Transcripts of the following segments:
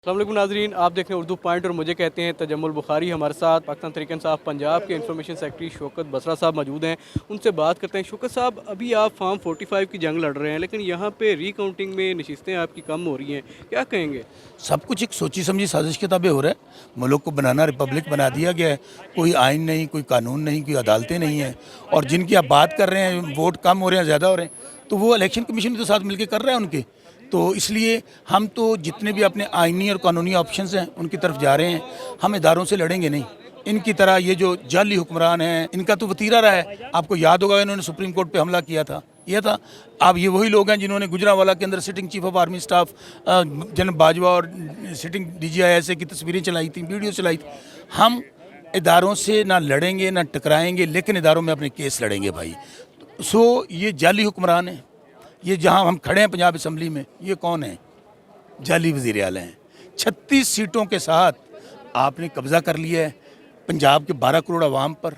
अस्सलाम वालेकुम नाज़रीन, आप देख रहे हैं उर्दू पॉइंट और मुझे कहते हैं तजम्मुल बुखारी। हमारे साथ पाकिस्तान तहरीक इंसाफ पंजाब के इंफॉर्मेशन सेक्रेटरी शौकत बसरा साहब मौजूद हैं। उनसे बात करते हैं। शौकत साहब, अभी आप फार्म 45 की जंग लड़ रहे हैं, लेकिन यहाँ पे रीकाउंटिंग में नशिस्तें आपकी कम हो रही हैं, क्या कहेंगे? सब कुछ एक सोची समझी साजिश के ताबे हो रहा है। मुल्क को बनाना रिपब्लिक बना दिया गया है। कोई आइन नहीं, कोई कानून नहीं, कोई अदालतें नहीं हैं। और जिनकी आप बात कर रहे हैं वोट कम हो रहे हैं, ज़्यादा हो रहे हैं, तो वो इलेक्शन कमीशन के साथ मिलकर कर रहे हैं उनके। तो इसलिए हम तो जितने भी अपने आइनी और कानूनी ऑप्शंस हैं उनकी तरफ जा रहे हैं। हम इदारों से लड़ेंगे नहीं। इनकी तरह ये जो जाली हुक्मरान हैं, इनका तो वतीरा रहा है। आपको याद होगा इन्होंने सुप्रीम कोर्ट पे हमला किया था, यह था। अब ये वही लोग हैं जिन्होंने गुजरांवाला के अंदर sitting chief of army staff general Bajwa और सिटिंग DGISA की तस्वीरें चलाई थी, वीडियो चलाई थी। हम इदारों से ना लड़ेंगे ना टकराएंगे, लेकिन इदारों में अपने केस लड़ेंगे भाई। सो ये जाली हुक्मरान हैं। ये जहां हम खड़े हैं पंजाब असम्बली में, ये कौन है? जाली वज़ीर आला हैं। 36 सीटों के साथ आपने कब्ज़ा कर लिया है पंजाब के 12 करोड़ आवाम पर।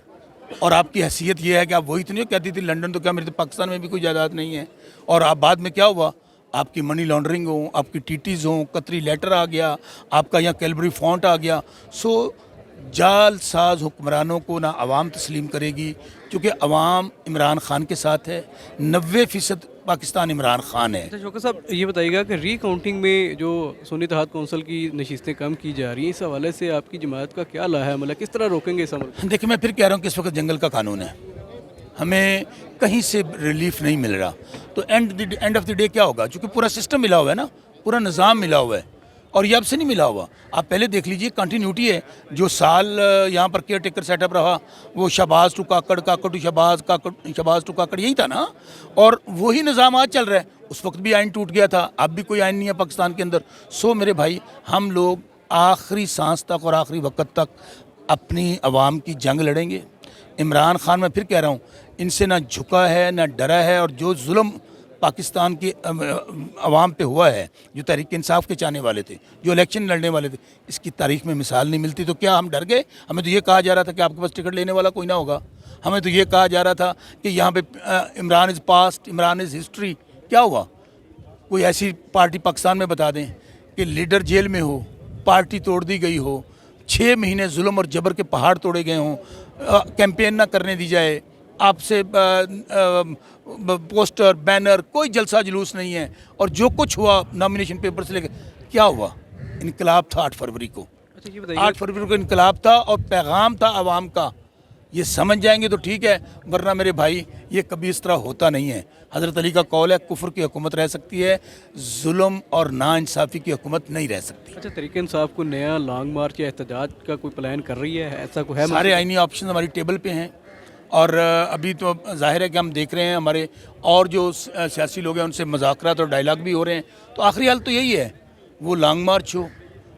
और आपकी हैसियत ये है कि आप वही तो नहीं कहती थी लंदन तो क्या मेरे तो पाकिस्तान में भी कोई जायदाद नहीं है। और आप बाद में क्या हुआ? आपकी मनी लॉन्ड्रिंग हो, आपकी TTs हो, कतरी लेटर आ गया, आपका यहाँ कैलबरी फॉन्ट आ गया। सो जालसाज हुक्मरानों को ना आवाम तस्लीम करेगी, क्योंकि आवाम इमरान खान के साथ है। 90% पाकिस्तान इमरान खान है। अच्छा शौकत साहब, ये बताइएगा कि रीकाउंटिंग में जो सुन्नी इत्तेहाद कौंसिल की नशिस्तें कम की जा रही हैं, इस हवाले से आपकी जमात का क्या ला है? मतलब किस तरह रोकेंगे इस अमल? देखिए, मैं फिर कह रहा हूँ कि इस वक्त जंगल का कानून है, हमें कहीं से रिलीफ नहीं मिल रहा। तो एंड ऑफ द डे क्या होगा? क्योंकि पूरा सिस्टम मिला हुआ है ना, पूरा निज़ाम मिला हुआ है, और ये अब से नहीं मिला हुआ। आप पहले देख लीजिए, कंटिन्यूटी है। जो साल यहाँ पर केयर टेकर सेटअप रहा, वो Shahbaz to Kakar, Kakar to Shahbaz, Kakar Shahbaz to Kakar, यही था ना। और वही निज़ाम आज चल रहा है। उस वक्त भी आइन टूट गया था, अब भी कोई आइन नहीं है पाकिस्तान के अंदर। सो मेरे भाई, हम लोग आखिरी सांस तक और आखिरी वक्त तक अपनी आवाम की जंग लड़ेंगे। इमरान खान, मैं फिर कह रहा हूँ, इनसे ना झुका है ना डरा है। और जो जुल्म पाकिस्तान की आवाम पे हुआ है, जो तहरीक इंसाफ के चाहने वाले थे, जो इलेक्शन लड़ने वाले थे, इसकी तारीख में मिसाल नहीं मिलती। तो क्या हम डर गए? हमें तो ये कहा जा रहा था कि आपके पास टिकट लेने वाला कोई ना होगा। हमें तो ये कहा जा रहा था कि यहाँ पे Imran is past, Imran is history. क्या हुआ? कोई ऐसी पार्टी पाकिस्तान में बता दें कि लीडर जेल में हो, पार्टी तोड़ दी गई हो, 6 महीने जुल्म और जबर के पहाड़ तोड़े गए हों, कैंपेन ना करने दी जाए, आपसे पोस्टर बैनर, कोई जलसा जुलूस नहीं है। और जो कुछ हुआ नॉमिनेशन पेपर से लेकर, क्या हुआ? इनकलाब था 8 फरवरी को। अच्छा ये बताइए, 8 फरवरी को इनकलाब था और पैगाम था आवाम का। ये समझ जाएंगे तो ठीक है, वरना मेरे भाई ये कभी इस तरह होता नहीं है। हज़रत अली का कौल है, कुफ्र की हुकूमत रह सकती है, जुल्म और नाइंसाफ़ी की हुकूमत नहीं रह सकती। अच्छा तहरीक इंसाफ को नया लॉन्ग मार्च या एहतजाज का कोई प्लान कर रही है? ऐसा कोई है? सारे आइनी ऑप्शन हमारी टेबल पे हैं। और अभी तो ज़ाहिर है कि हम देख रहे हैं, हमारे और जो सियासी लोग हैं उनसे मुज़ाकरात और डायलॉग भी हो रहे हैं। तो आखिरी हाल तो यही है, वो लॉन्ग मार्च हो,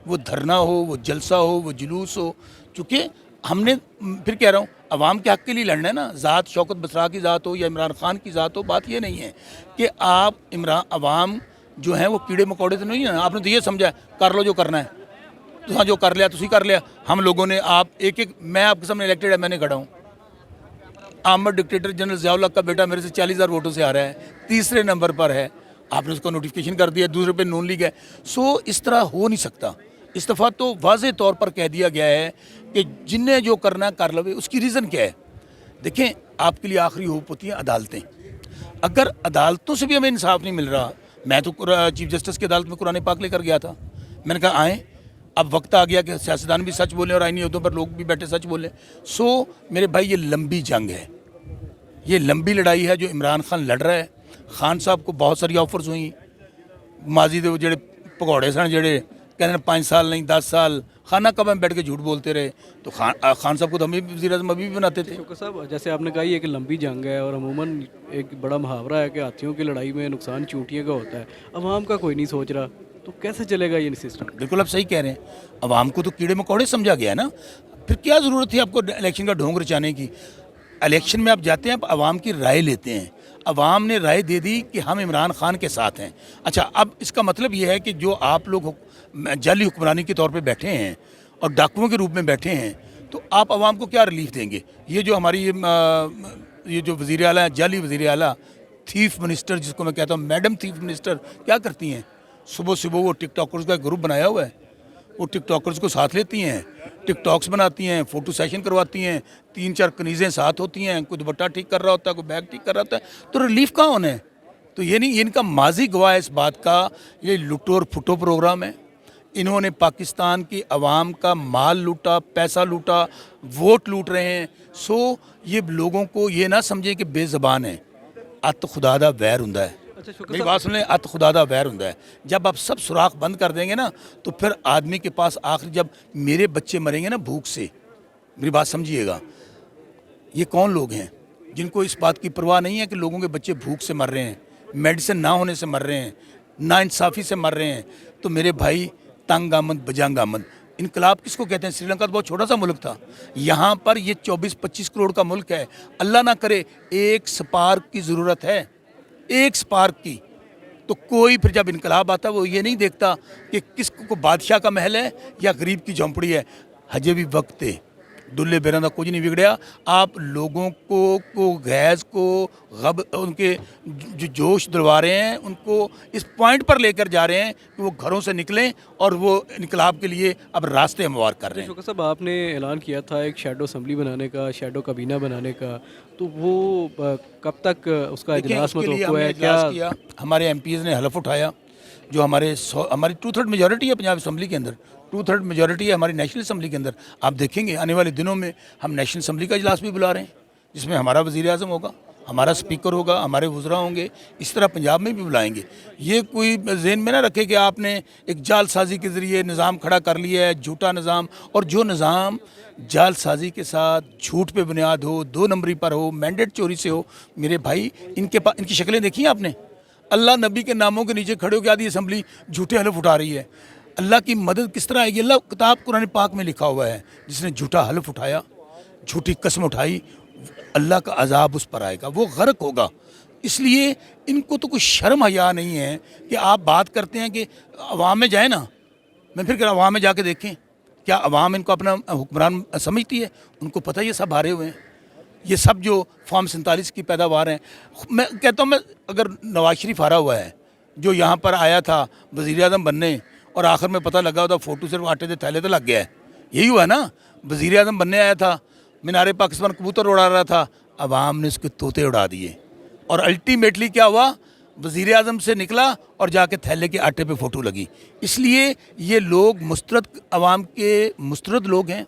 वो धरना हो, वो जलसा हो, वो जुलूस हो। चूँकि हमने, फिर कह रहा हूँ, अवाम के हक़ के लिए लड़ना है ना। ज़ात शौकत बसरा की ज़ात हो या इमरान खान की ज़ात हो, बात ये नहीं है कि आप अवाम जो हैं वो कीड़े मकोड़े तो नहीं हैं। आपने तो ये समझा है कर लो जो करना है, तो हाँ जो कर लिया तुसी कर लिया। हम लोगों ने, आप एक मैं आपके सामने इलेक्टेड है, मैंने खड़ा हूँ। आमद डिक्टेटर जनरल ज़ियाउल हक का बेटा मेरे से 40,000 वोटों से आ रहा है, तीसरे नंबर पर है। आपने उसको नोटिफिकेशन कर दिया, दूसरे पे नून लीग है। सो इस तरह हो नहीं सकता। इस दफ़ा तो वाज़े तौर पर कह दिया गया है कि जिन्हें जो करना कर लवे। उसकी रीज़न क्या है? देखें, आपके लिए आखिरी होप होती है अदालतें। अगर अदालतों से भी हमें इंसाफ नहीं मिल रहा, मैं तो चीफ जस्टिस की अदालत में कुरान पाक लेकर गया था। मैंने कहा आएँ, अब वक्त आ गया कि सियासतदान भी सच बोलें और आईनी अहदों पर लोग भी बैठे सच बोलें। सो मेरे भाई, ये लंबी जंग है, ये लंबी लड़ाई है जो इमरान खान लड़ रहा है। खान साहब को बहुत सारी ऑफर्स हुई माजी दे, जेड़े भगौड़े सन, जेड़े कहते 5 साल नहीं 10 साल खाना कब में बैठ के झूठ बोलते रहे। तो खान साहब को तो हम भी वज़ीर आज़म अभी भी बनाते थे। शौकत साहब, जैसे आपने कहा ये कि लंबी जंग है, और अमूमन एक बड़ा मुहावरा है कि हाथियों की लड़ाई में नुकसान चूंटियों का होता है। अवाम का कोई नहीं सोच रहा, तो कैसे चलेगा ये सिस्टम? बिल्कुल आप सही कह रहे हैं। अवाम को तो कीड़े मकोड़े समझा गया है ना। फिर क्या ज़रूरत थी आपको इलेक्शन का ढोंग रचाने की? इलेक्शन में आप जाते हैं, आप आवाम की राय लेते हैं। अवाम ने राय दे दी कि हम इमरान खान के साथ हैं। अच्छा, अब इसका मतलब ये है कि जो आप लोग जाली हुक्मरानी के तौर पे बैठे हैं और डाकुओं के रूप में बैठे हैं, तो आप अवाम को क्या रिलीफ देंगे? ये जो हमारी ये जो वज़ीर आला है, जाली वज़ीर आला, थीफ मिनिस्टर जिसको मैं कहता हूँ, मैडम थीफ मिनिस्टर, क्या करती हैं? सुबह सुबह वो टिकटॉकर्स का ग्रुप बनाया हुआ है, وہ टिक टॉकर्स को साथ लेती हैं, टिक टॉक्स बनाती हैं, फ़ोटो सेशन करवाती हैं, 3-4 कनीज़ें साथ होती हैं, कोई दुपट्टा ठीक कर रहा होता है, कोई बैग ठीक कर रहा होता है, तो रिलीफ कहाँ होना है? तो ये नहीं, इनका माजी गवाह है इस बात का, ये लुटो और फुटो प्रोग्राम है। इन्होंने पाकिस्तान की आवाम का माल लूटा, पैसा लूटा, वोट लूट रहे हैं। सो ये लोगों को ये ना समझें कि बेज़बान है, अत खुदा दा वैर हुंदा है। अच्छा शुक्र मेरी बात सुन लें, अत खुदा दा वैर हुंदा है। जब आप सब सुराख बंद कर देंगे ना, तो फिर आदमी के पास आखिर, जब मेरे बच्चे मरेंगे ना भूख से, मेरी बात समझिएगा, ये कौन लोग हैं जिनको इस बात की परवाह नहीं है कि लोगों के बच्चे भूख से मर रहे हैं, मेडिसिन ना होने से मर रहे हैं, नाइंसाफ़ी से मर रहे हैं। तो मेरे भाई, तंग आमद बजंग आमद, इनकलाब किसको कहते हैं? श्रीलंका तो बहुत छोटा सा मुल्क था, यहाँ पर ये 24-25 करोड़ का मुल्क है। अल्लाह ना करे एक स्पार्क की ज़रूरत है, एक स्पार्क की। तो कोई फिर जब इनकलाब आता है वो ये नहीं देखता कि किसको बादशाह का महल है या गरीब की झोंपड़ी है। हजे भी वक्त है, दुल्ले बेरों का कुछ नहीं बिगड़या। आप लोगों को गैस को गब उनके जो जोश दिलवा रहे हैं, उनको इस पॉइंट पर लेकर जा रहे हैं कि वो घरों से निकलें और वो इनकलाब के लिए अब रास्ते हमवार कर रहे हैं। शुक्र साहब, आपने ऐलान किया था एक शैडो असम्बली बनाने का, शैडो काबीना बनाने का, तो वो कब तक उसका देखिए, इजलास उसके लिए मतलब हमने है इजलास क्या? किया, हमारे MPs ने हलफ उठाया, जो हमारी 2/3 मेजॉरिटी है पंजाब असम्बली के अंदर, 2/3 मेजॉरिटी है हमारी नेशनल असम्बली के अंदर। आप देखेंगे आने वाले दिनों में हम नेशनल असम्बली का इजलास भी बुला रहे हैं, जिसमें हमारा वज़ीर आज़म होगा, हमारा स्पीकर होगा, हमारे वज़रा होंगे। इस तरह पंजाब में भी बुलाएंगे। ये कोई ज़हन में ना रखे कि आपने एक जालसाजी के ज़रिए निज़ाम खड़ा कर लिया है, झूठा निज़ाम। और जो निज़ाम जालसाजी के साथ, झूठ पे बुनियाद हो, 2 नंबरी पर हो, मैंडेट चोरी से हो, मेरे भाई, इनकी शक्लें देखी हैं आपने? अल्लाह नबी के नामों के नीचे खड़े होकर आधी असम्बली झूठे हलफ उठा रही है। अल्लाह की मदद किस तरह आएगी? अल्लाह किताब कुरान पाक में लिखा हुआ है, जिसने झूठा हलफ उठाया, झूठी कसम उठाई, अल्लाह का अजाब उस पर आएगा, वो गर्क होगा। इसलिए इनको तो कुछ शर्म हया नहीं है कि आप बात करते हैं कि अवाम में जाए ना। मैं फिर अवाम में जाके देखें, क्या अवाम इनको अपना हुक्मरान समझती है? उनको पता है ये सब हारे हुए हैं, ये सब जो फॉर्म 47 की पैदावार हैं। मैं कहता हूँ, मैं अगर नवाज शरीफ हारा हुआ है, जो यहाँ पर आया था वज़ीर आज़म बनने, और आखिर में पता लगा होता फ़ोटो सिर्फ आटे के थैले तो लग गया है, यही हुआ ना। वज़ीर आज़म बनने आया था, मीनारे पाकिस्तान कबूतर उड़ा रहा था, अवाम ने उसके तोते उड़ा दिए, और अल्टीमेटली क्या हुआ? वज़ीर आज़म से निकला और जाके थैले के आटे पे फ़ोटो लगी। इसलिए ये लोग मुस्तरद, अवाम के मुस्तरद लोग हैं।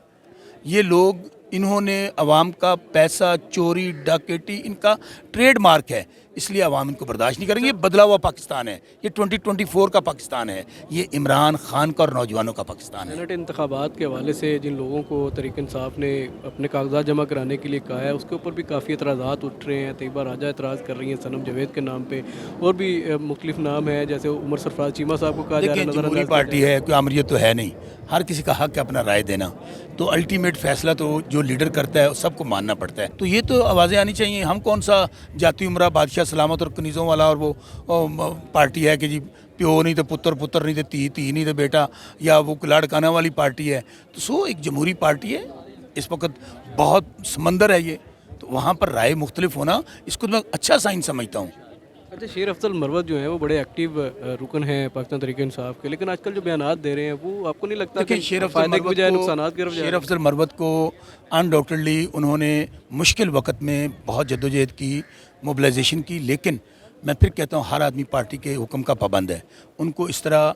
ये लोग, इन्होंने अवाम का पैसा चोरी, डकैती इनका ट्रेड मार्क है, इसलिए अवाम इनको बर्दाश्त नहीं करेंगे। ये बदला हुआ पाकिस्तान है, ये 2024 का पाकिस्तान है, ये इमरान खान का और नौजवानों का पाकिस्तान है। सेनेट इंतखाबात के हवाले से जिन लोगों को तहरीक इंसाफ ने अपने कागजात जमा कराने के लिए कहा है, उसके ऊपर भी काफ़ी एतराज़ात उठ रहे हैं। तैयबा राजा एतराज़ कर रही हैं सनम जावेद के नाम पे, और भी मुख्तलिफ नाम है, जैसे उमर सरफराज चीमा साहब को कहा जा रहा है। देखिए, जमहूरी पार्टी है, कोई आमरीत तो है नहीं, हर किसी का हक है अपना राय देना। तो अल्टीमेट फैसला तो जो लीडर करता है सबको मानना पड़ता है। तो ये तो आवाज़ें आनी चाहिए। हम कौन सा जाती उमरा बादशाह सलामत और कनीज़ों वाला और वो पार्टी है कि जी प्यो नहीं तो पुत्र, पुत्र नहीं तो धी, धी नहीं तो बेटा, या वो लाड़काना वाली पार्टी है। तो सो एक जमहूरी पार्टी है, इस वक्त बहुत समंदर है ये, तो वहाँ पर राय मुख्तलिफ होना, इसको मैं अच्छा साइन समझता हूँ। अच्छा, शेर अफजल मरवत जो है वो बड़े एक्टिव रुकन हैं पाकिस्तान तहरीक इंसाफ के, लेकिन आजकल जो बयानात दे रहे हैं वो आपको नहीं लगता कि शेर फायदे के बजाय नुकसानात की तरफ जा रहे हैं? शेर अफजल मरवत को अनडाउटेडली उन्होंने मुश्किल वक्त में बहुत जद्दोजहद की, मोबिलाइजेशन की, लेकिन मैं फिर कहता हूँ हर आदमी पार्टी के हुक्म का पाबंद है। उनको इस तरह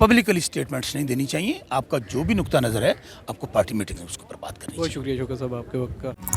पब्लिकली स्टेटमेंट्स नहीं देनी चाहिए। आपका जो भी नुक्ता नज़र है, आपको पार्टी मीटिंग में उसके ऊपर बात करनी चाहिए। बहुत शुक्रिया शौकत साहब आपके वक्त का।